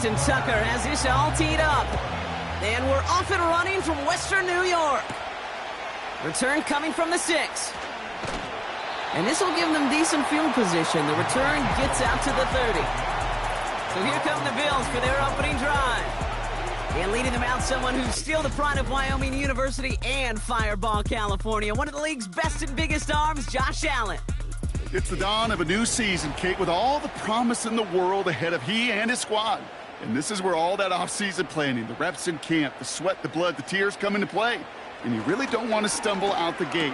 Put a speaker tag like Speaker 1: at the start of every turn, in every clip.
Speaker 1: Justin Tucker has this all teed up. And we're off and running from Western New York. Return coming from the 6. And this will give them decent field position. The return gets out to the 30. So here come the Bills for their opening drive. And leading them out, someone who's still the pride of Wyoming University and Fireball, California. One of the league's best and biggest arms, Josh Allen.
Speaker 2: It's the dawn of a new season, Kate, with all the promise in the world ahead of he and his squad. And this is where all that off-season planning, the reps in camp, the sweat, the blood, the tears come into play. And you really don't want to stumble out the gate.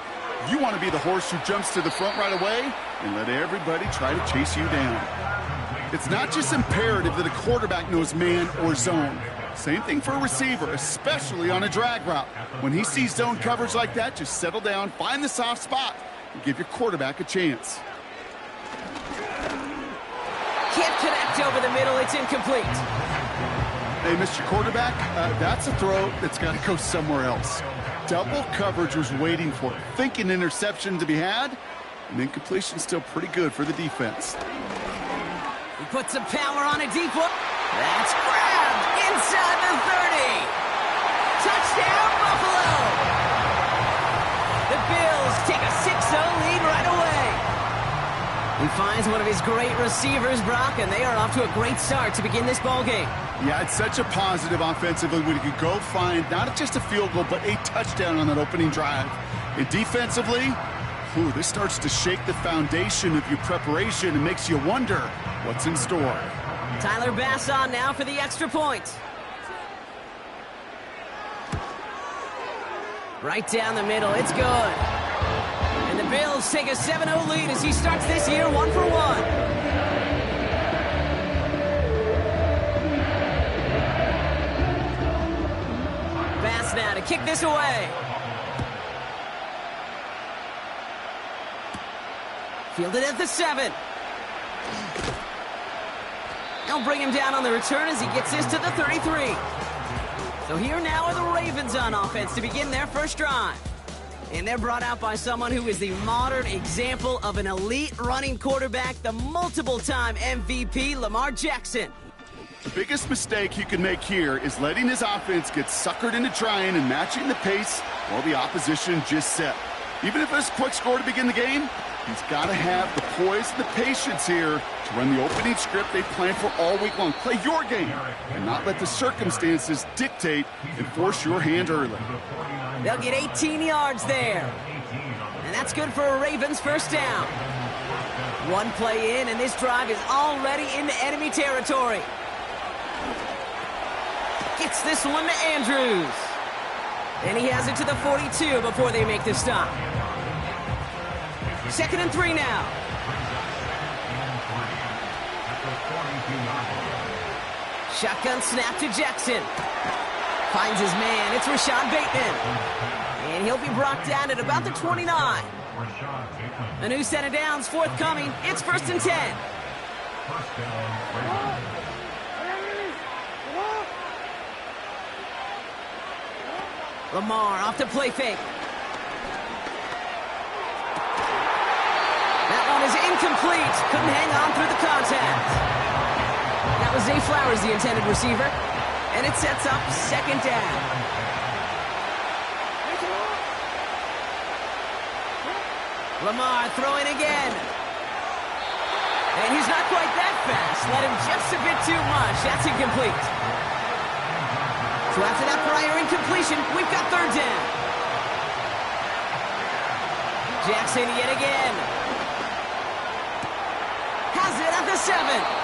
Speaker 2: You want to be the horse who jumps to the front right away and let everybody try to chase you down. It's not just imperative that a quarterback knows man or zone. Same thing for a receiver, especially on a drag route. When he sees zone coverage like that, just settle down, find the soft spot, and give your quarterback a chance.
Speaker 1: Can't connect over the middle. It's incomplete.
Speaker 2: Hey, Mr. Quarterback, that's a throw that's got to go somewhere else. Double coverage was waiting for it. Thinking interception to be had, and incompletion's still pretty good for the defense.
Speaker 1: He puts some power on a deep one. That's grabbed inside the 30. Touchdown, Buffalo. The Bills take a 6-0 lead right away. He finds one of his great receivers, Brock, and they are off to a great start to begin this ball game.
Speaker 2: Yeah, it's such a positive offensively when you could go find not just a field goal, but a touchdown on that opening drive. And defensively, this starts to shake the foundation of your preparation and makes you wonder what's in store.
Speaker 1: Tyler Bass on now for the extra point. Right down the middle, it's good. And the Bills take a 7-0 lead as he starts this year 1-for-1. Bass now to kick this away. Fielded at the 7. They'll bring him down on the return as he gets this to the 33. So here now are the Ravens on offense to begin their first drive. And they're brought out by someone who is the modern example of an elite running quarterback, the multiple-time MVP, Lamar Jackson.
Speaker 2: The biggest mistake he can make here is letting his offense get suckered into trying and matching the pace while the opposition just set. Even if it's a quick score to begin the game, he's got to have the poise and the patience here to run the opening script they planned for all week long. Play your game and not let the circumstances dictate and force your hand early.
Speaker 1: They'll get 18 yards there. And that's good for a Ravens first down. One play in, and this drive is already into enemy territory. Gets this one to Andrews. And he has it to the 42 before they make the stop. 2nd and 3 now. Shotgun snap to Jackson. Finds his man. It's Rashad Bateman. And he'll be brought down at about the 29. A new set of downs forthcoming. It's 1st and 10. Lamar off to play fake. That one is incomplete. Couldn't hang on through the contact. That was Zay Flowers, the intended receiver. And it sets up 2nd down. Lamar throwing again. And he's not quite that fast. Let him just a bit too much. That's incomplete. So after that prior incompletion, we've got 3rd down. Jackson yet again. Has it at the 7.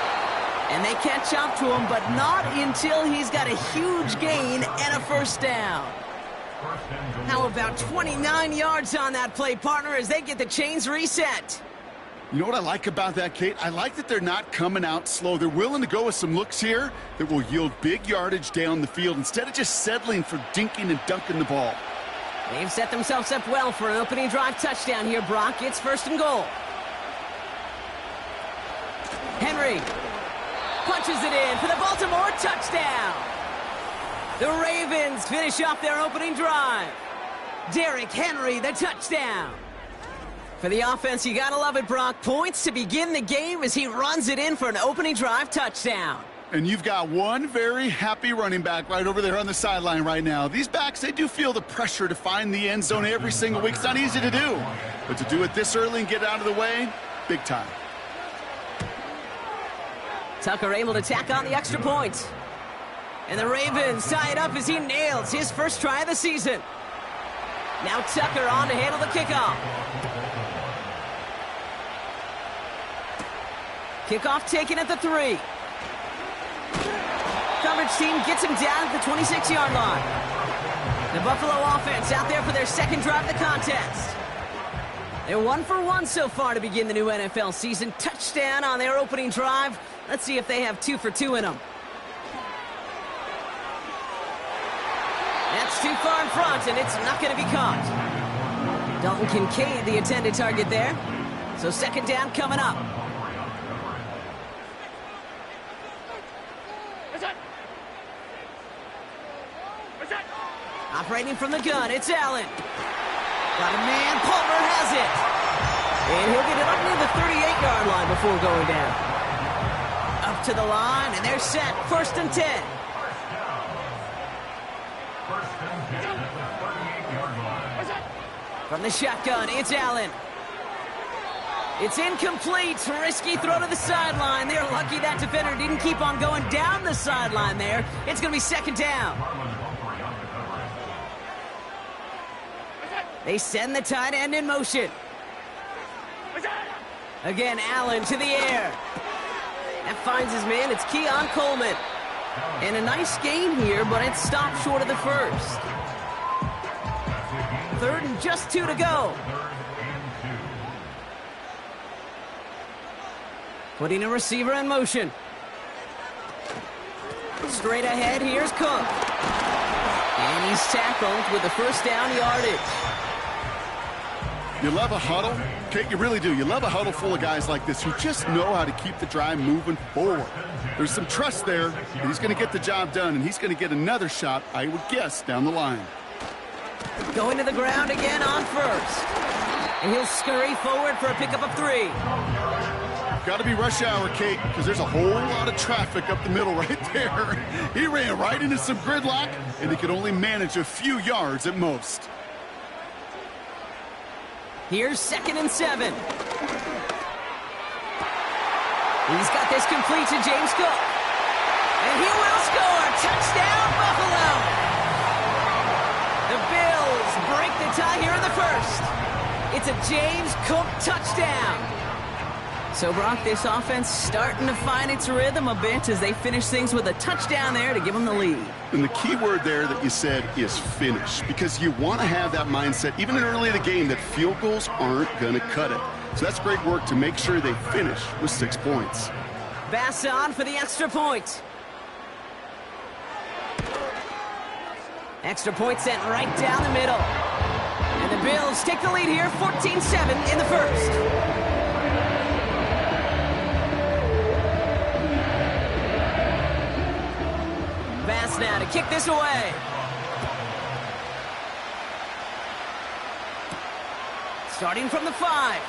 Speaker 1: And they catch up to him, but not until he's got a huge gain and a first down. How about 29 yards on that play, partner, as they get the chains reset?
Speaker 2: You know what I like about that, Kate? I like that they're not coming out slow. They're willing to go with some looks here that will yield big yardage down the field instead of just settling for dinking and dunking the ball.
Speaker 1: They've set themselves up well for an opening drive touchdown here, Brock. It's 1st and goal. Henry punches it in for the Baltimore touchdown. The Ravens finish off their opening drive. Derrick Henry, the touchdown. For the offense, you gotta love it, Brock. Points to begin the game as he runs it in for an opening drive touchdown.
Speaker 2: And you've got one very happy running back right over there on the sideline right now. These backs, they do feel the pressure to find the end zone every single week. It's not easy to do. But to do it this early and get out of the way, big time.
Speaker 1: Tucker able to tack on the extra point. And the Ravens tie it up as he nails his first try of the season. Now Tucker on to handle the kickoff. Kickoff taken at the 3. Coverage team gets him down at the 26-yard line. The Buffalo offense out there for their second drive of the contest. They're 1 for 1 so far to begin the new NFL season. Touchdown on their opening drive. Let's see if they have 2 for 2 in them. That's too far in front, and it's not going to be caught. Dalton Kincaid, the intended target there. So second down coming up. Operating from the gun, it's Allen. Got a man, Palmer has it. And he'll get it up near the 38-yard line before going down. Up to the line, and they're set. First and 10. From the shotgun, it's Allen. It's incomplete. Risky throw to the sideline. They're lucky that defender didn't keep on going down the sideline there. It's going to be second down. They send the tight end in motion. Again, Allen to the air. That finds his man. It's Keon Coleman. And a nice gain here, but it stopped short of the first. Third and just 2 to go. Putting a receiver in motion. Straight ahead, here's Cook. And he's tackled with the first down yardage.
Speaker 2: You love a huddle? Kate, you really do. You love a huddle full of guys like this who just know how to keep the drive moving forward. There's some trust there that he's going to get the job done, and he's going to get another shot, I would guess, down the line.
Speaker 1: Going to the ground again on first. And he'll scurry forward for a pickup of 3.
Speaker 2: Got to be rush hour, Kate, because there's a whole lot of traffic up the middle right there. He ran right into some gridlock, and he could only manage a few yards at most.
Speaker 1: Here's second and 7. He's got this complete to James Cook. And he will score. Touchdown, Buffalo. The Bills break the tie here in the first. It's a James Cook touchdown. So, Brock, this offense starting to find its rhythm a bit as they finish things with a touchdown there to give them the lead.
Speaker 2: And the key word there that you said is finish, because you want to have that mindset, even in early in the game, that field goals aren't going to cut it. So that's great work to make sure they finish with 6 points.
Speaker 1: Bass on for the extra point. Extra point sent right down the middle. And the Bills take the lead here, 14-7 in the first. Bass now to kick this away. Starting from the 5.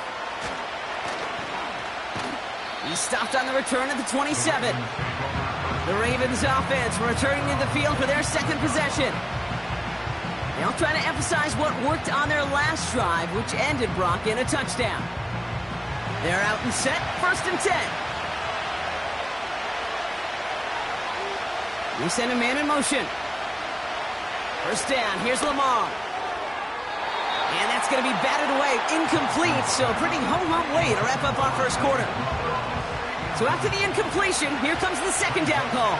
Speaker 1: He stopped on the return at the 27. The Ravens offense returning to the field for their second possession. They'll try to emphasize what worked on their last drive, which ended, Brock, in a touchdown. They're out and set, first and 10. We send a man in motion. First down, here's Lamar. And that's going to be batted away, incomplete, so a pretty ho-hum way to wrap up our first quarter. So after the incompletion, here comes the second down call.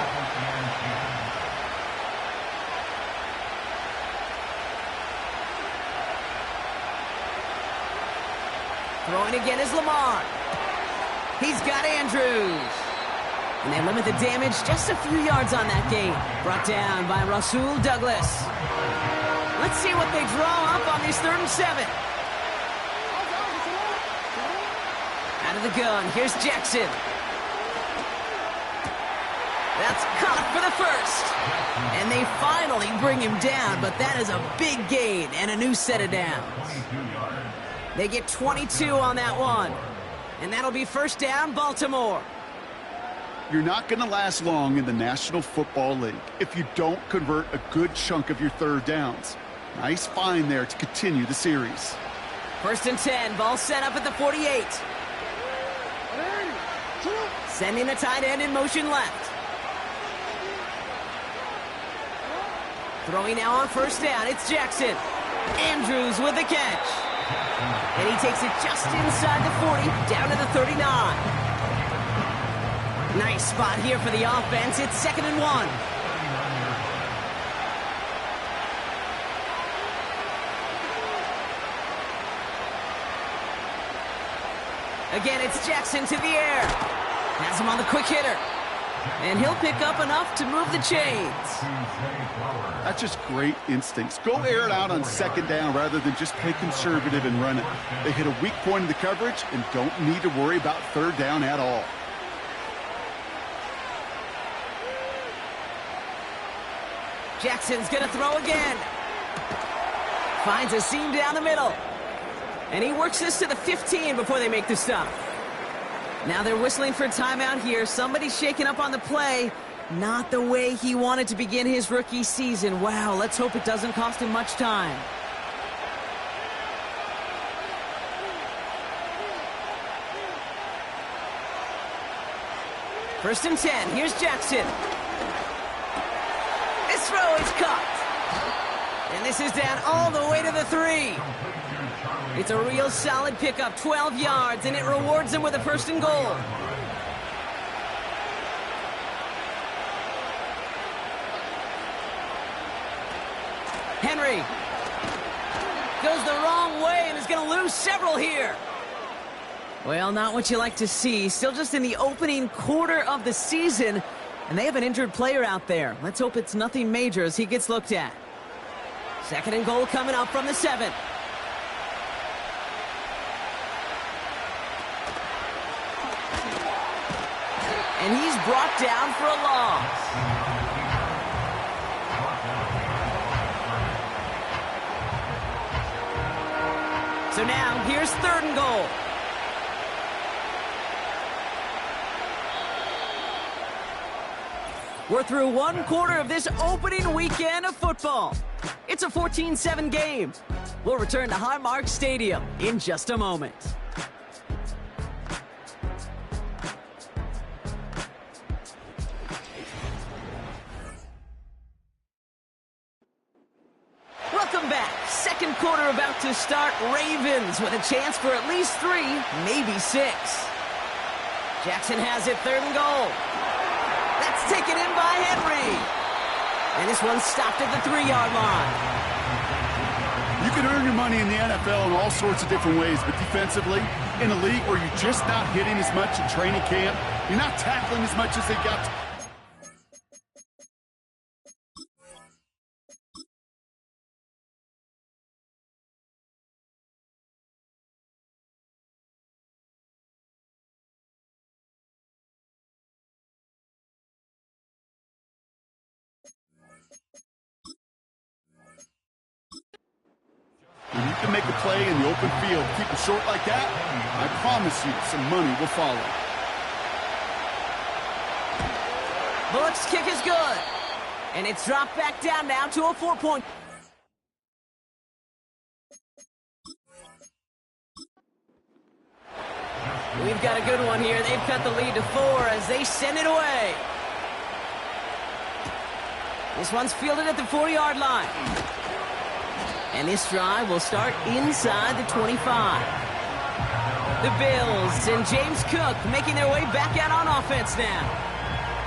Speaker 1: Throwing again is Lamar. He's got Andrews. And they limit the damage just a few yards on that gain. Brought down by Rasul Douglas. Let's see what they draw up on these 3rd and 7. Out of the gun, here's Jackson. That's caught for the first. And they finally bring him down, but that is a big gain and a new set of downs. They get 22 on that one. And that'll be first down, Baltimore.
Speaker 2: You're not going to last long in the National Football League if you don't convert a good chunk of your third downs. Nice find there to continue the series.
Speaker 1: 1st and 10, ball set up at the 48. Sending the tight end in motion left. Throwing now on 1st down, it's Jackson. Andrews with the catch. And he takes it just inside the 40, down to the 39. Nice spot here for the offense. It's 2nd and 1. Again, it's Jackson to the air. Has him on the quick hitter. And he'll pick up enough to move the chains.
Speaker 2: That's just great instincts. Go air it out on 2nd down rather than just play conservative and run it. They hit a weak point in the coverage and don't need to worry about 3rd down at all.
Speaker 1: Jackson's going to throw again. Finds a seam down the middle. And he works this to the 15 before they make the stop. Now they're whistling for timeout here. Somebody's shaking up on the play. Not the way he wanted to begin his rookie season. Wow, let's hope it doesn't cost him much time. First and 10, here's Jackson. This throw is caught. And this is down all the way to the 3. It's a real solid pickup, 12 yards, and it rewards him with a 1st and goal. Henry goes the wrong way and is going to lose several here. Well, not what you like to see. Still just in the opening quarter of the season, and they have an injured player out there. Let's hope it's nothing major as he gets looked at. 2nd and goal coming up from the 7. And he's brought down for a loss. So now, here's 3rd and goal. We're through 1 quarter of this opening weekend of football. It's a 14-7 game. We'll return to Highmark Stadium in just a moment. Welcome back. 2nd quarter about to start. Ravens with a chance for at least 3, maybe 6. Jackson has it, 3rd and goal. That's taken in by Henry. And this one's stopped at the 3-yard line.
Speaker 2: You can earn your money in the NFL in all sorts of different ways, but defensively, in a league where you're just not hitting as much in training camp, you're not tackling as much as they got to. When you can make a play in the open field, keep it short like that, I promise you some money will follow.
Speaker 1: Bullock's kick is good. And it's dropped back down now to a 4-point. We've got a good one here. They've cut the lead to 4 as they send it away. This one's fielded at the 4-yard line. And this drive will start inside the 25. The Bills and James Cook making their way back out on offense now.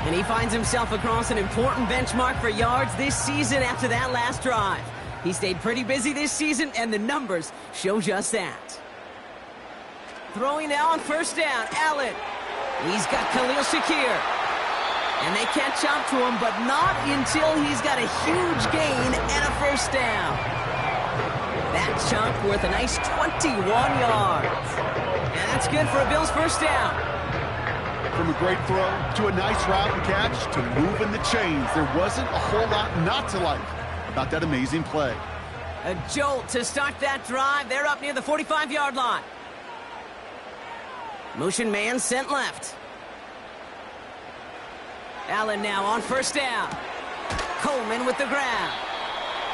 Speaker 1: And he finds himself across an important benchmark for yards this season after that last drive. He stayed pretty busy this season, and the numbers show just that. Throwing now on 1st down, Allen. He's got Khalil Shakir. And they catch up to him, but not until he's got a huge gain and a 1st down. That chunk worth a nice 21 yards. And that's good for a Bills 1st down.
Speaker 2: From a great throw to a nice route and catch to moving the chains, there wasn't a whole lot not to like about that amazing play.
Speaker 1: A jolt to start that drive. They're up near the 45-yard line. Motion man sent left. Allen now on first down. Coleman with the grab.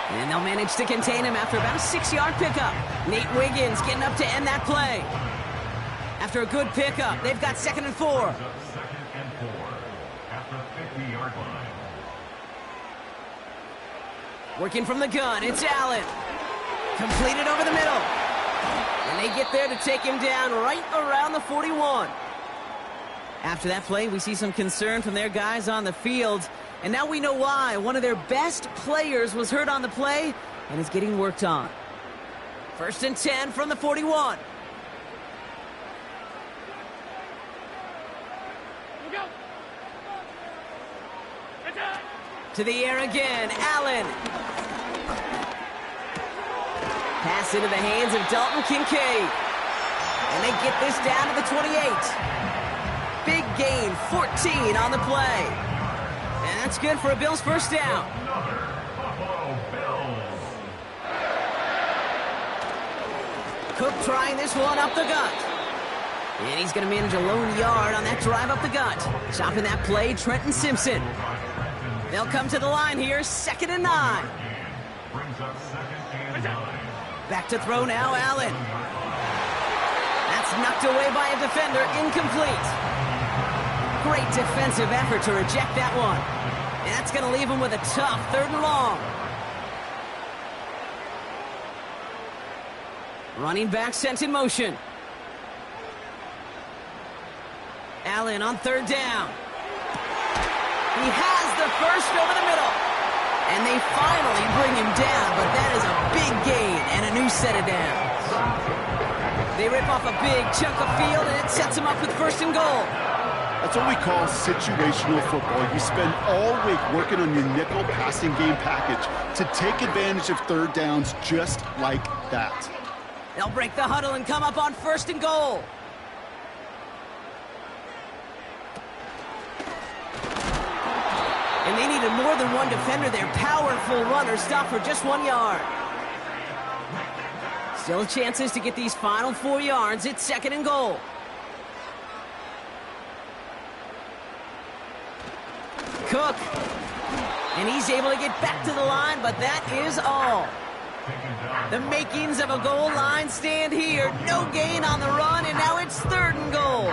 Speaker 1: And they'll manage to contain him after about a 6-yard pickup. Nate Wiggins getting up to end that play. After a good pickup, they've got 2nd and 4.
Speaker 3: Second and 4 at the 50-yard line.
Speaker 1: Working from the gun, it's Allen. Completed over the middle. And they get there to take him down right around the 41. After that play, we see some concern from their guys on the field. And now we know why. One of their best players was hurt on the play and is getting worked on. 1st and 10 from the 41. To the air again, Allen. Pass into the hands of Dalton Kincaid. And they get this down to the 28. Big gain, 14 on the play. And that's good for a Bills first down. Cook trying this one up the gut. And he's going to manage a lone yard on that drive up the gut. Stopping that play, Trenton Simpson. They'll come to the line here, 2nd and 9. Back to throw now, Allen. That's knocked away by a defender, incomplete. Great defensive effort to reject that one. And that's going to leave him with a tough 3rd and long. Running back sent in motion. Allen on 3rd down. He has the first over the middle. And they finally bring him down, but that is a big gain and a new set of downs. They rip off a big chunk of field, and it sets him up with 1st and goal.
Speaker 2: That's what we call situational football. You spend all week working on your nickel passing game package to take advantage of 3rd downs just like that.
Speaker 1: They'll break the huddle and come up on 1st and goal. And they needed more than one defender. Their powerful runner stopped for just 1 yard. Still chances to get these final 4 yards. It's 2nd and goal. Cook. And he's able to get back to the line, but that is all. The makings of a goal line stand here. No gain on the run, and now it's 3rd and goal.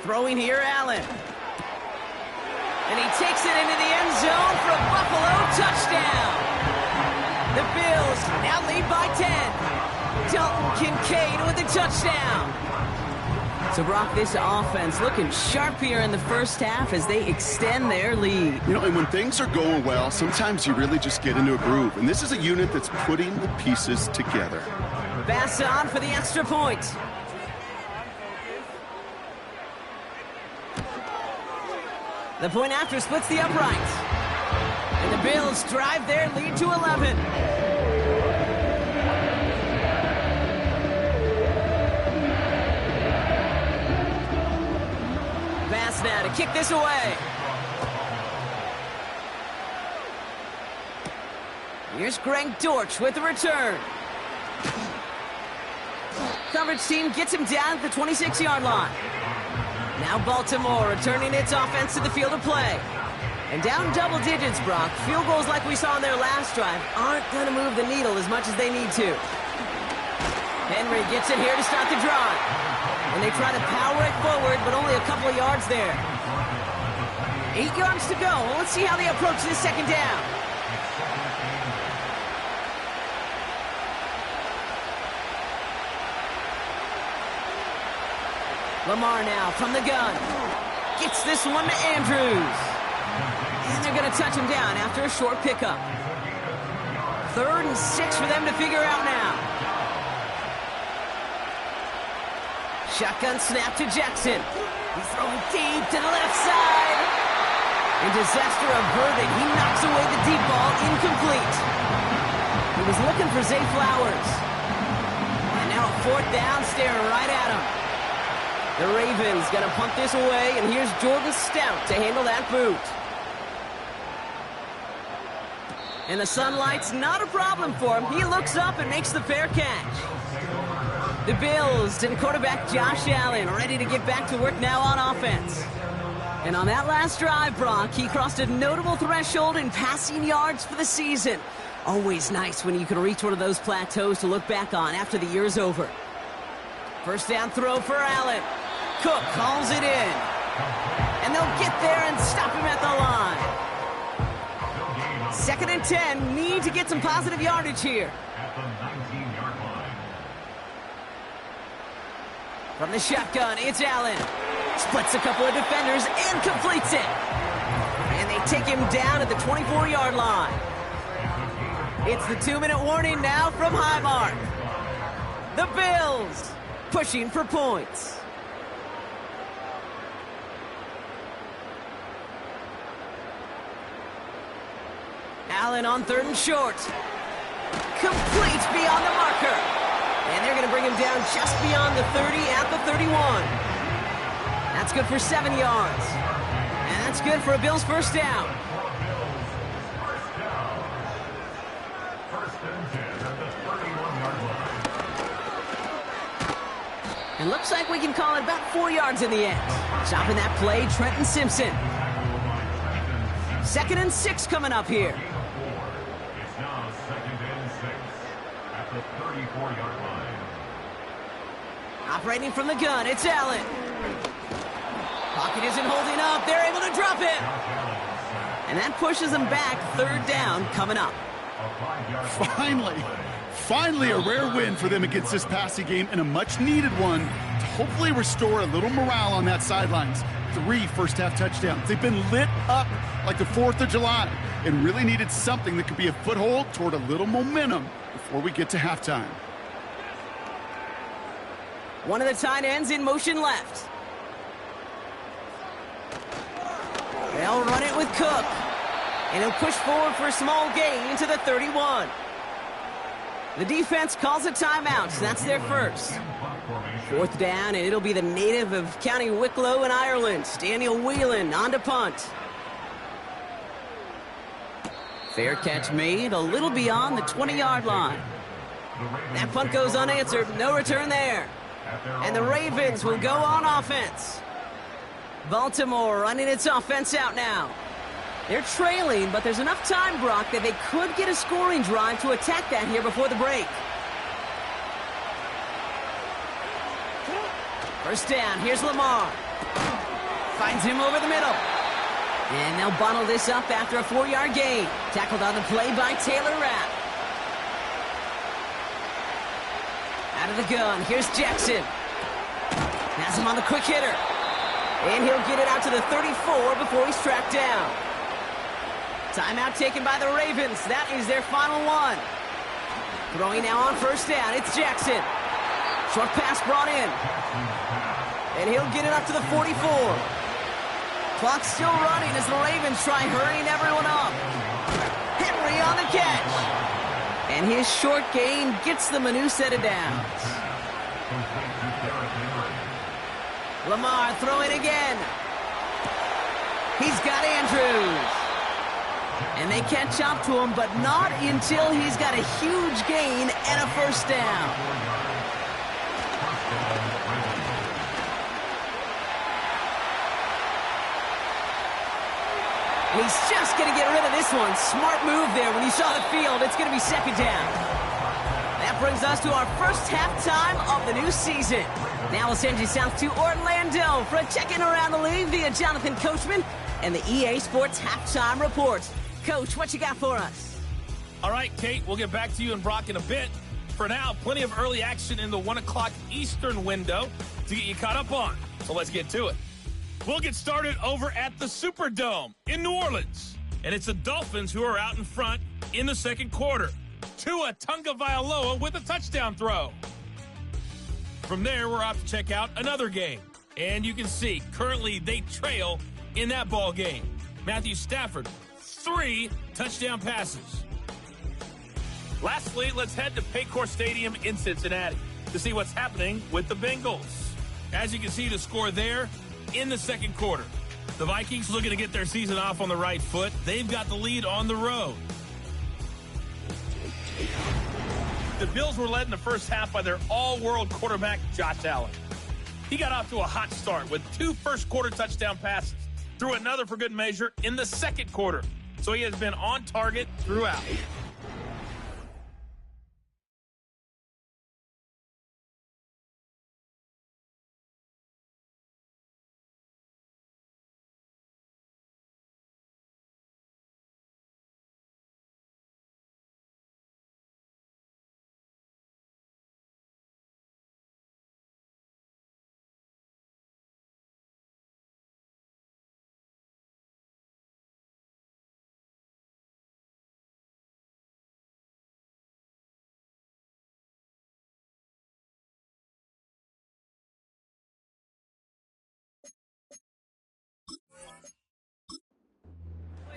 Speaker 1: Throwing here, Allen. And he takes it into the end zone for a Buffalo touchdown. The Bills now lead by 10. Dalton Kincaid with the touchdown. So, Brock, this offense looking sharp here in the first half as they extend their lead.
Speaker 2: You know, and when things are going well, sometimes you really just get into a groove. And this is a unit that's putting the pieces together.
Speaker 1: Bass on for the extra point. The point after splits the uprights. And the Bills drive their lead to 11. Bass now to kick this away. Here's Greg Dortch with the return. Coverage team gets him down at the 26-yard line. Now Baltimore returning its offense to the field of play. And down double digits, Brock. Field goals like we saw in their last drive aren't going to move the needle as much as they need to. Henry gets it here to start the drive. And they try to power it forward, but only a couple of yards there. 8 yards to go. Well, let's see how they approach this 2nd down. Lamar now from the gun. Gets this one to Andrews. And they're going to touch him down after a short pickup. 3rd and 6 for them to figure out now. Shotgun snap to Jackson. He's throwing deep to the left side. And disaster averted. He knocks away the deep ball, incomplete. He was looking for Zay Flowers. And now a 4th down, staring right at him. The Ravens going to punt this away, and here's Jordan Stout to handle that boot. And the sunlight's not a problem for him. He looks up and makes the fair catch. The Bills and quarterback Josh Allen ready to get back to work now on offense. And on that last drive, Brock, he crossed a notable threshold in passing yards for the season. Always nice when you can reach one of those plateaus to look back on after the year's over. First down throw for Allen. Cook calls it in. And they'll get there and stop him at the line. 2nd and 10, need to get some positive yardage here.
Speaker 3: At the 19-yard line.
Speaker 1: From the shotgun, it's Allen. Splits a couple of defenders and completes it. And they take him down at the 24-yard line. It's the 2-minute warning now from Highmark. The Bills pushing for points. Allen on 3rd and short. Complete beyond the marker. And they're going to bring him down just beyond the 30 at the 31. That's good for 7 yards. And that's good for a Bills first down. It looks like we can call it about 4 yards in the end. Stopping that play, Trenton Simpson. 2nd and 6 coming up here.
Speaker 3: It's now 2nd and 6 at the 34-yard line.
Speaker 1: Operating from the gun, it's Allen. Pocket isn't holding up. They're able to drop it. And that pushes them back. 3rd down coming up.
Speaker 2: Finally a rare win for them against this passing game, and a much-needed one to hopefully restore a little morale on that sidelines. 3 first-half touchdowns. They've been lit up like the 4th of July and really needed something that could be a foothold toward a little momentum before we get to halftime.
Speaker 1: One of the tight ends in motion left. They'll run it with Cook. And he'll push forward for a small gain to the 31. The defense calls a timeout. That's their first. 4th down, and it'll be the native of County Wicklow in Ireland, Daniel Whelan, on to punt. Fair catch made, a little beyond the 20-yard line. That punt goes unanswered, no return there. And the Ravens will go on offense. Baltimore running its offense out now. They're trailing, but there's enough time, Brock, that they could get a scoring drive to attack that here before the break. First down, here's Lamar. Finds him over the middle. And they'll bottle this up after a 4-yard gain. Tackled on the play by Taylor Rapp. Out of the gun, here's Jackson. Has him on the quick hitter. And he'll get it out to the 34 before he's tracked down. Timeout taken by the Ravens. That is their final one. Throwing now on first down, it's Jackson. Short pass brought in. And he'll get it up to the 44. Clock's still running as the Ravens try hurrying everyone up. Henry on the catch. And his short gain gets them a new set of downs. Lamar throwing again. He's got Andrews. And they catch up to him, but not until he's got a huge gain and a first down. And he's just going to get rid of this one. Smart move there. When you saw the field, it's going to be 2nd down. That brings us to our first halftime of the new season. Now we'll send you south to Orlando for a check-in around the league via Jonathan Coachman and the EA Sports Halftime Report. Coach, what you got for us?
Speaker 4: All right, Kate, we'll get back to you and Brock in a bit. For now, plenty of early action in the 1 o'clock Eastern window to get you caught up on. So let's get to it. We'll get started over at the Superdome in New Orleans. And it's the Dolphins who are out in front in the 2nd quarter. Tua Tagovailoa with a touchdown throw. From there, we're off to check out another game. And you can see, currently they trail in that ball game. Matthew Stafford, 3 touchdown passes. Lastly, let's head to Paycor Stadium in Cincinnati to see what's happening with the Bengals. As you can see, the score there in the 2nd quarter. The Vikings looking to get their season off on the right foot. They've got the lead on the road. The Bills were led in the first half by their all-world quarterback, Josh Allen. He got off to a hot start with 2 first-quarter touchdown passes, threw another for good measure in the second quarter. So he has been on target throughout.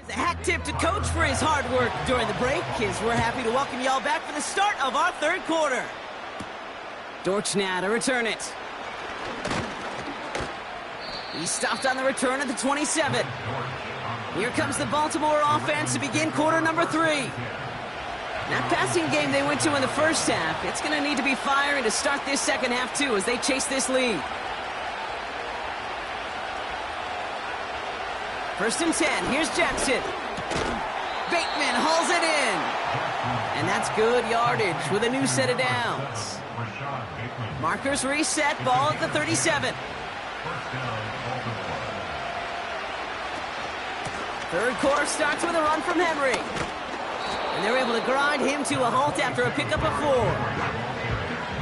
Speaker 1: A hat tip to Coach for his hard work during the break, as we're happy to welcome y'all back for the start of our third quarter. Dortch now to return it. He stopped on the return at the 27. Here comes the Baltimore offense to begin quarter number 3. That passing game they went to in the first half, it's going to need to be firing to start this second half too as they chase this lead. First and 10, here's Jackson. Bateman hauls it in. And that's good yardage with a new set of downs. Markers reset, ball at the 37. Third quarter starts with a run from Henry. And they're able to grind him to a halt after a pickup of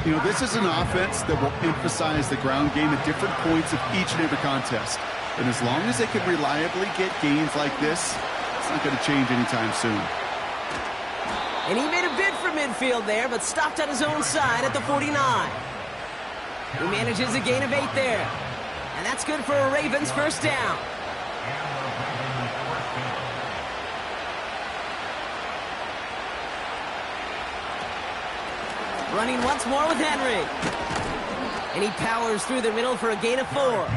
Speaker 1: 4.
Speaker 2: You know, this is an offense that will emphasize the ground game at different points of each and every contest. And as long as they can reliably get gains like this, it's not going to change anytime soon.
Speaker 1: And he made a bid for midfield there, but stopped on his own side at the 49. He manages a gain of 8 there. And that's good for a Ravens first down. Running once more with Henry. And he powers through the middle for a gain of 4.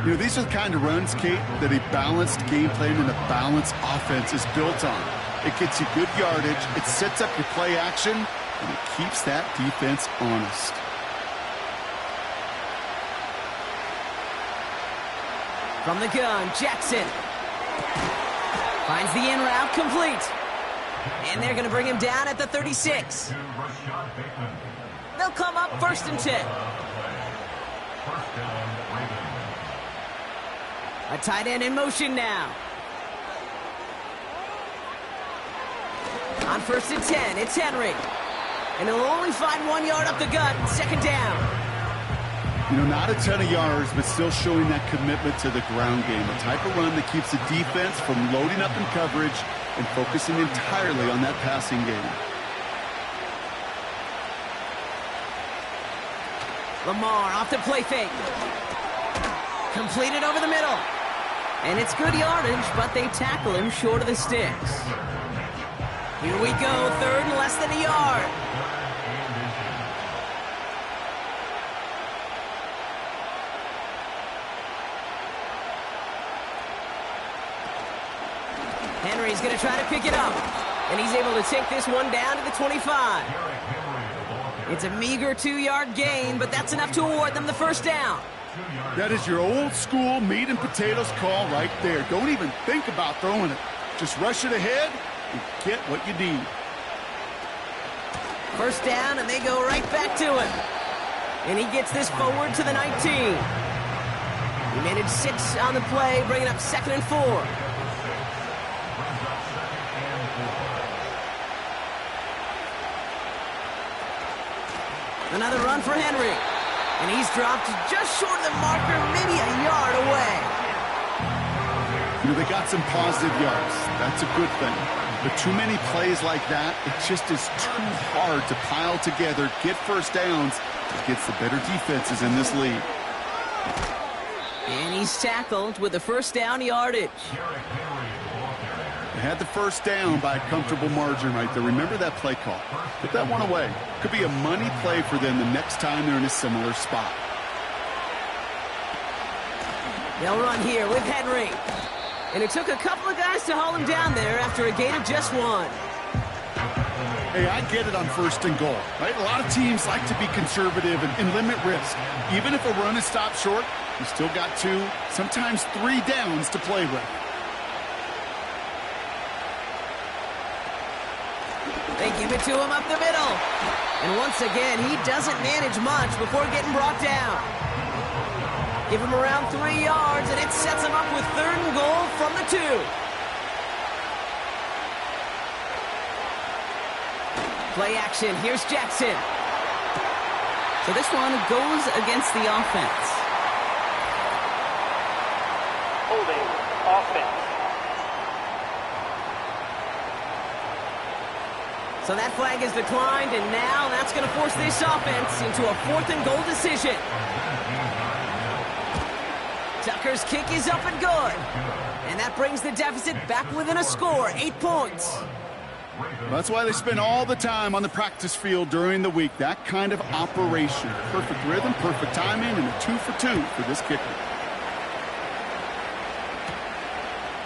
Speaker 2: You know, these are the kind of runs, Kate, that a balanced game plan and a balanced offense is built on. It gets you good yardage, it sets up your play action, and it keeps that defense honest.
Speaker 1: From the gun, Jackson. Finds the in route complete. And they're going to bring him down at the 36. They'll come up first and 10. A tight end in motion now. On first and 10, it's Henry. And he'll only find 1 yard up the gut, second down.
Speaker 2: You know, not a ton of yards, but still showing that commitment to the ground game. A type of run that keeps the defense from loading up in coverage and focusing entirely on that passing game.
Speaker 1: Lamar off the play fake. Completed over the middle. And it's good yardage, but they tackle him short of the sticks. Here we go, third and less than a yard. Henry's going to try to pick it up. And he's able to take this one down to the 25. It's a meager 2-yard gain, but that's enough to award them the first down.
Speaker 2: That is your old school meat and potatoes call right there. Don't even think about throwing it. Just rush it ahead and get what you need.
Speaker 1: First down, and they go right back to it. And he gets this forward to the 19. He managed 6 on the play, bringing up second and 4. Another run for Henry. And he's dropped just short of the marker, maybe a yard away.
Speaker 2: You know, they got some positive yards. That's a good thing. But too many plays like that, it just is too hard to pile together, get first downs against the better defenses in this league.
Speaker 1: And he's tackled with the first down yardage.
Speaker 2: They had the first down by a comfortable margin right there. Remember that play call. Put that one away. Could be a money play for them the next time they're in a similar spot.
Speaker 1: They'll run here with Henry. And it took a couple of guys to haul him down there after a gain of just 1.
Speaker 2: Hey, I get it on 1st and goal, right? A lot of teams like to be conservative and limit risk. Even if a run is stopped short, you still got 2, sometimes 3 downs to play with.
Speaker 1: They give it to him up the middle. And once again, he doesn't manage much before getting brought down. Give him around 3 yards, and it sets him up with 3rd and goal from the 2. Play action. Here's Jackson. So this one goes against the offense.
Speaker 5: Holding offense.
Speaker 1: So that flag is declined, and now that's going to force this offense into a 4th and goal decision. Tucker's kick is up and good. And that brings the deficit back within a score, 8 points.
Speaker 2: That's why they spend all the time on the practice field during the week. That kind of operation. Perfect rhythm, perfect timing, and a 2 for 2 for this kicker.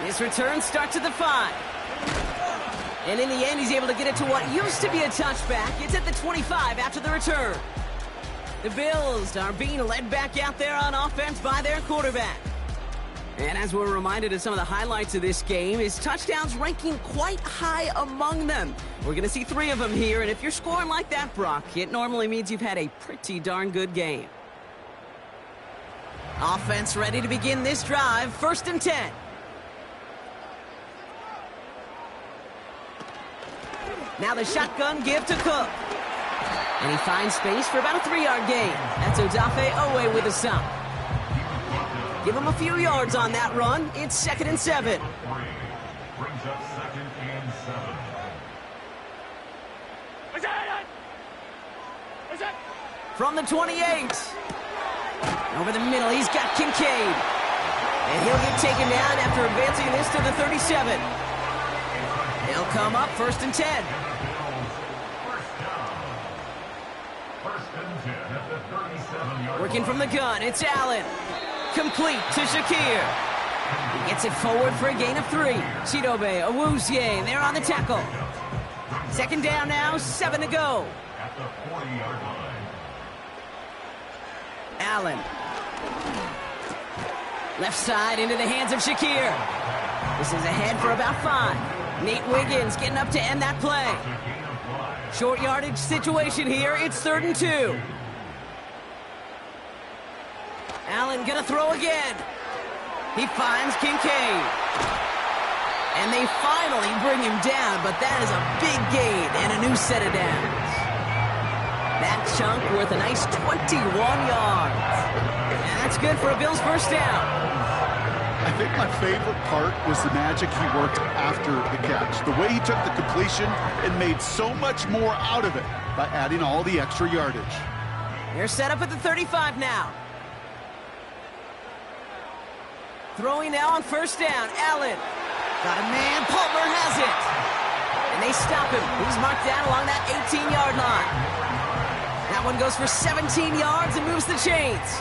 Speaker 1: This return starts at the 5. And in the end, he's able to get it to what used to be a touchback. It's at the 25 after the return. The Bills are being led back out there on offense by their quarterback. And as we're reminded of some of the highlights of this game, his touchdowns ranking quite high among them. We're going to see 3 of them here, and if you're scoring like that, Brock, it normally means you've had a pretty darn good game. Offense ready to begin this drive, 1st and 10. Now the shotgun give to Cook. And he finds space for about a 3-yard gain. That's Odafe Owe with a stop. Give him a few yards on that run. It's 2nd and 7.
Speaker 3: Brings up 2nd and 7.
Speaker 1: From the 28. Over the middle, he's got Kincaid. And he'll get taken down after advancing this to the 37. He'll come up 1st and 10. Working from the gun, it's Allen. Complete to Shakir. He gets it forward for a gain of 3. Chidobe, Awuzie, they're on the tackle. 2nd down now, 7 to go.
Speaker 3: At the 40-yard line.
Speaker 1: Allen. Left side into the hands of Shakir. This is ahead for about 5. Nate Wiggins getting up to end that play. Short yardage situation here. It's 3rd and 2. Allen gonna throw again. He finds Kincaid. And they finally bring him down, but that is a big gain and a new set of downs. That chunk worth a nice 21 yards. And that's good for a Bills 1st down.
Speaker 2: I think my favorite part was the magic he worked after the catch. The way he took the completion and made so much more out of it by adding all the extra yardage.
Speaker 1: They're set up at the 35 now. Throwing now on 1st down. Allen. Got a man. Palmer has it. And they stop him. He's marked down along that 18-yard line. That one goes for 17 yards and moves the chains.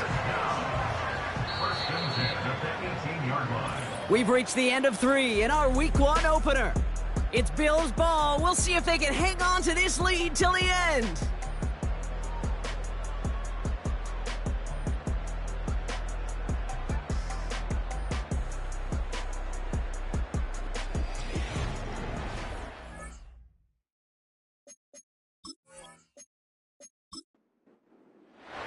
Speaker 1: We've reached the end of 3 in our Week 1 opener. It's Bills ball. We'll see if they can hang on to this lead till the end.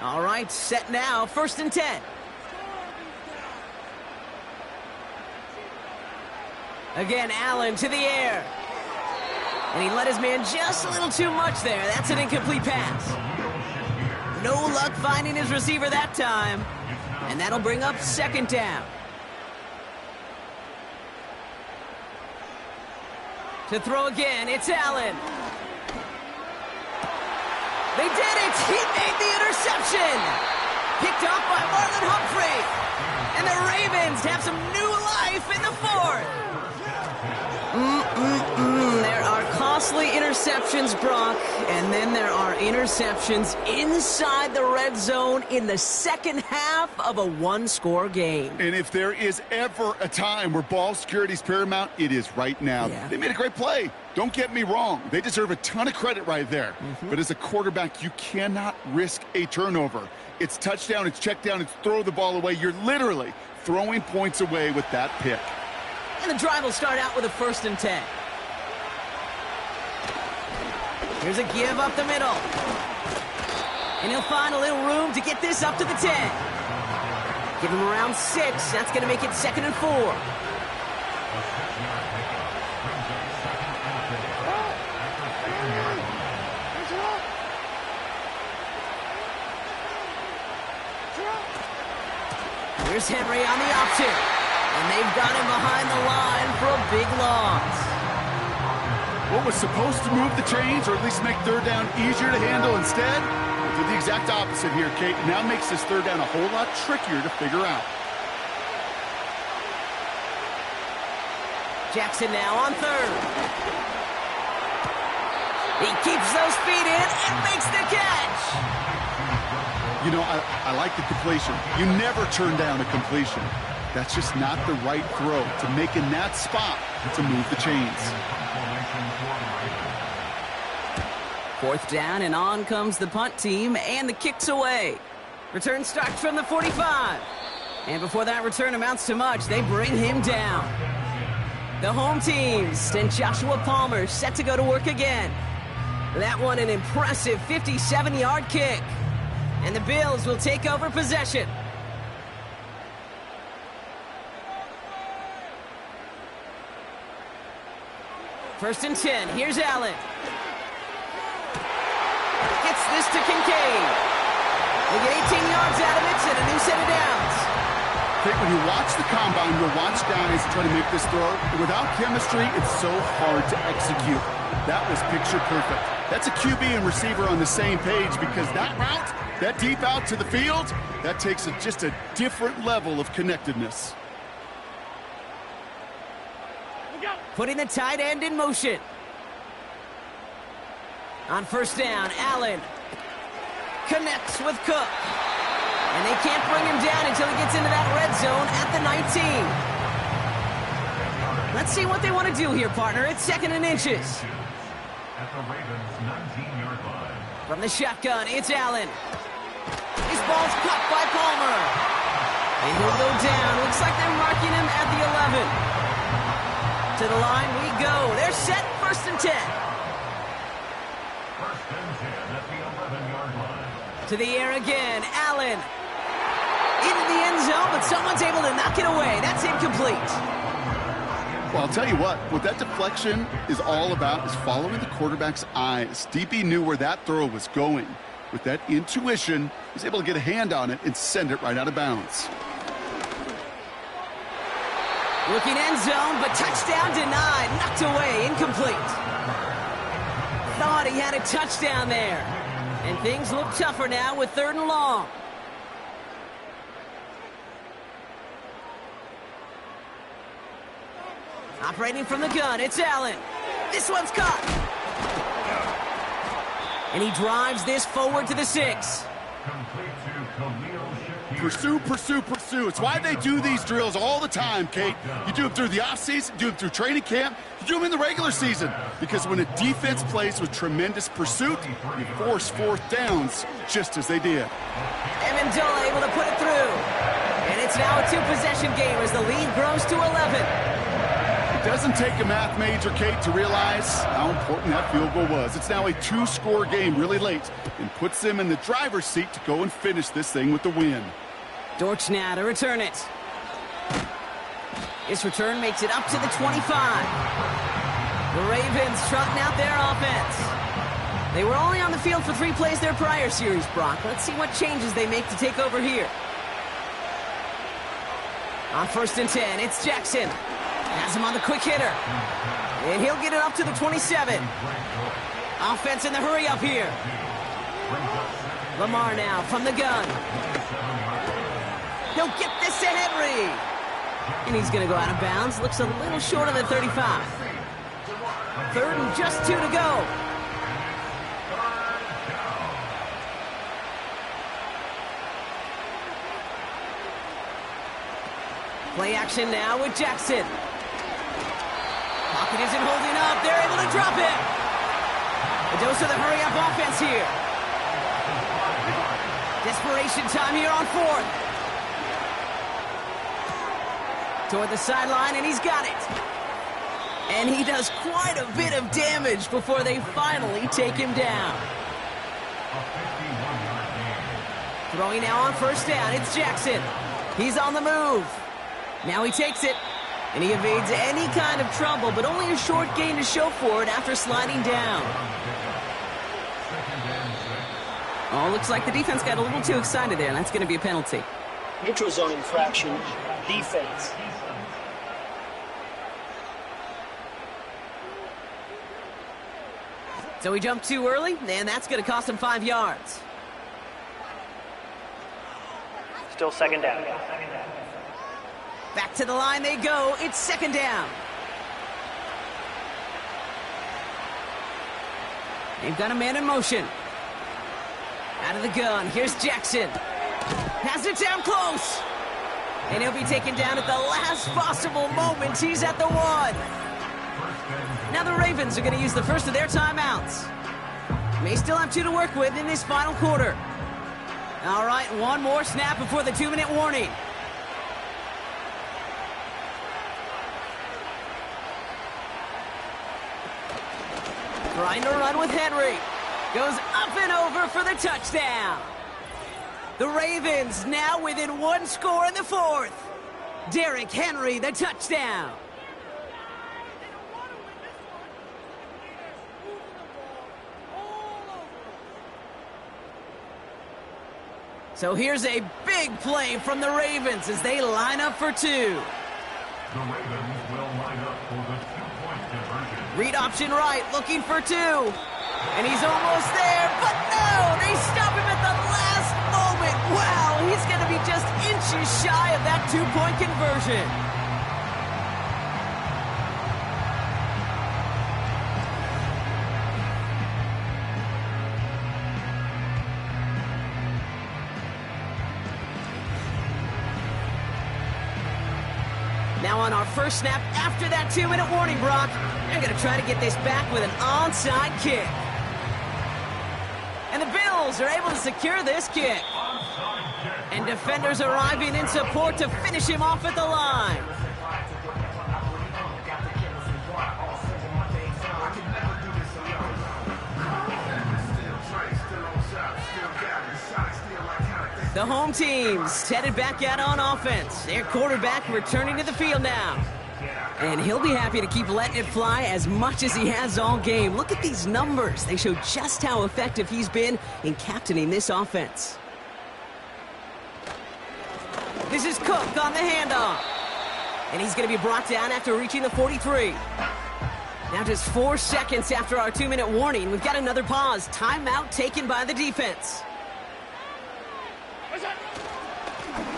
Speaker 1: All right, set now, 1st and 10. Again, Allen to the air. And he let his man just a little too much there. That's an incomplete pass. No luck finding his receiver that time. And that'll bring up 2nd down. To throw again, it's Allen. They did it! He made the interception! Picked off by Marlon Humphrey. And the Ravens have some new life in the 4th. There are costs Mostly interceptions, Brock, and then there are interceptions inside the red zone in the second half of a one-score game.
Speaker 2: And if there is ever a time where ball security is paramount, it is right now.
Speaker 1: Yeah.
Speaker 2: They made a great play. Don't get me wrong. They deserve a ton of credit right there. But as a quarterback, you cannot risk a turnover. It's touchdown, it's check down, it's throw the ball away. You're literally throwing points away with that pick.
Speaker 1: And the drive will start out with a 1st and 10. Here's a give up the middle. And he'll find a little room to get this up to the 10. Give him around 6. That's going to make it 2nd and 4. Here's Henry on the option. And they've got him behind the line for a big loss.
Speaker 2: What was supposed to move the chains, or at least make third down easier to handle instead, did the exact opposite here, Kate. Now makes this third down a whole lot trickier to figure out.
Speaker 1: Jackson now on 3rd. He keeps those feet in and makes the catch.
Speaker 2: You know, I like the completion. You never turn down a completion. That's just not the right throw to make in that spot to move the chains.
Speaker 1: 4th down, and on comes the punt team, and the kick's away. Return starts from the 45. And before that return amounts to much, they bring him down. The home team sent Joshua Palmer set to go to work again. That one an impressive 57-yard kick. And the Bills will take over possession. First and 10. Here's Allen. Gets this to Kincaid. They get 18 yards out of it and a new set of downs.
Speaker 2: Kate, when you watch the combine, you'll watch guys try to make this throw. And without chemistry, it's so hard to execute. That was picture perfect. That's a QB and receiver on the same page, because that route, that deep out to the field, that takes just a different level of connectedness.
Speaker 1: Putting the tight end in motion. On 1st down, Allen connects with Cook. And they can't bring him down until he gets into that red zone at the 19. Let's see what they want to do here, partner. It's 2nd and inches.
Speaker 3: At the Ravens' 19-yard line.
Speaker 1: From the shotgun, it's Allen. His ball's caught by Palmer. And he'll go down. Looks like they're marking him at the 11. To the line we go. They're set. 1st and 10.
Speaker 3: 1st and 10 at the 11-yard line.
Speaker 1: To the air again. Allen. Into the end zone, but someone's able to knock it away. That's incomplete.
Speaker 2: Well, I'll tell you what that deflection is all about is following the quarterback's eyes. DB knew where that throw was going. With that intuition, he's able to get a hand on it and send it right out of bounds.
Speaker 1: Looking end zone, but touchdown denied. Knocked away, incomplete. Thought he had a touchdown there. And things look tougher now with 3rd and long. Operating from the gun, it's Allen. This one's caught. And he drives this forward to the 6.
Speaker 3: Complete to Khalil Shakir.
Speaker 2: Pursue, pursue, pursue. It's why they do these drills all the time, Kate. You do them through the offseason, do them through training camp, you do them in the regular season. Because when a defense plays with tremendous pursuit, you force 4th downs just as they did.
Speaker 1: Amendola able to put it through. And it's now a 2-possession game as the lead grows to 11.
Speaker 2: It doesn't take a math major, Kate, to realize how important that field goal was. It's now a 2-score game really late and puts them in the driver's seat to go and finish this thing with the win.
Speaker 1: Dortch now to return it. This return makes it up to the 25. The Ravens trotting out their offense. They were only on the field for 3 plays their prior series, Brock. Let's see what changes they make to take over here. On 1st and 10, it's Jackson. Has him on the quick hitter. And he'll get it up to the 27. Offense in the hurry up here. Lamar now from the gun. He'll get this to Henry. And he's going to go out of bounds. Looks a little short of the 35. Third and just 2 to go. Play action now with Jackson. Pocket isn't holding up. They're able to drop it. A dose of the hurry-up offense here. Desperation time here on 4th. Toward the sideline, and he's got it. And he does quite a bit of damage before they finally take him down. Throwing now on 1st down, it's Jackson. He's on the move. Now he takes it, and he evades any kind of trouble, but only a short gain to show for it after sliding down. Oh, looks like the defense got a little too excited there, and that's going to be a penalty.
Speaker 5: Neutral zone infraction, defense.
Speaker 1: So he jumped too early, and that's going to cost him 5 yards.
Speaker 5: Still 2nd down.
Speaker 1: Back to the line they go. It's 2nd down. They've got a man in motion. Out of the gun. Here's Jackson. Has it down close. And he'll be taken down at the last possible moment. He's at the 1. Now the Ravens are going to use the first of their timeouts. May still have 2 to work with in this final quarter. All right, one more snap before the 2-minute warning. Trying to run with Henry. Goes up and over for the touchdown. The Ravens now within 1 score in the 4th. Derrick Henry, the touchdown. So here's a big play from the Ravens as they line up for 2.
Speaker 3: The Ravens will line up for the 2-point conversion.
Speaker 1: Read option right, looking for 2. And he's almost there, but no! They stop him at the last moment. Wow, he's going to be just inches shy of that 2-point conversion. Now on our first snap after that 2-minute warning, Brock, they're going to try to get this back with an onside kick. And the Bills are able to secure this kick. And defenders arriving in support to finish him off at the line. The home team's headed back out on offense. Their quarterback returning to the field now. And he'll be happy to keep letting it fly as much as he has all game. Look at these numbers. They show just how effective he's been in captaining this offense. This is Cook on the handoff. And he's going to be brought down after reaching the 43. Now just 4 seconds after our 2-minute warning, we've got another pause. Timeout taken by the defense.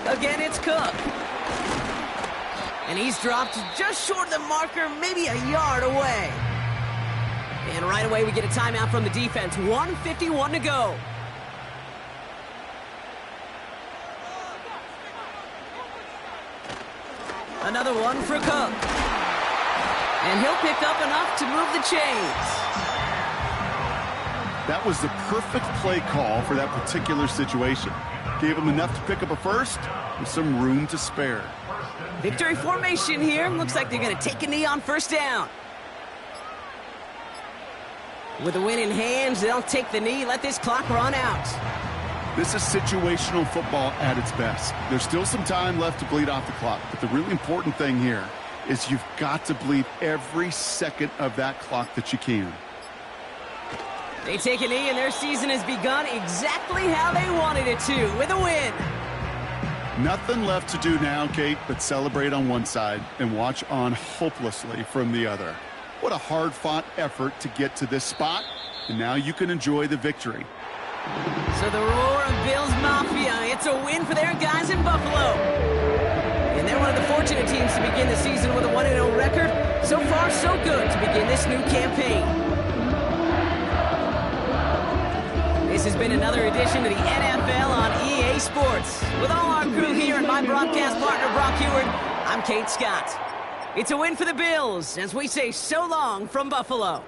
Speaker 1: Again, it's Cook. And he's dropped just short of the marker, maybe a yard away. And right away, we get a timeout from the defense. 1:51 to go. Another one for Cook. And he'll pick up enough to move the chains.
Speaker 2: That was the perfect play call for that particular situation. Gave him enough to pick up a first with some room to spare.
Speaker 1: Victory formation here. Looks like they're going to take a knee on 1st down. With the win in hands, they'll take the knee, let this clock run out.
Speaker 2: This is situational football at its best. There's still some time left to bleed off the clock, but the really important thing here is you've got to bleed every second of that clock that you can.
Speaker 1: They take a knee, and their season has begun exactly how they wanted it to, with a win.
Speaker 2: Nothing left to do now, Kate, but celebrate on one side and watch on hopelessly from the other. What a hard-fought effort to get to this spot, and now you can enjoy the victory.
Speaker 1: So the roar of Bills Mafia, it's a win for their guys in Buffalo. And they're one of the fortunate teams to begin the season with a 1-0 record. So far, so good to begin this new campaign. This has been another edition of the NFL on EA Sports. With all our crew here and my broadcast partner, Brock Heward, I'm Kate Scott. It's a win for the Bills as we say so long from Buffalo.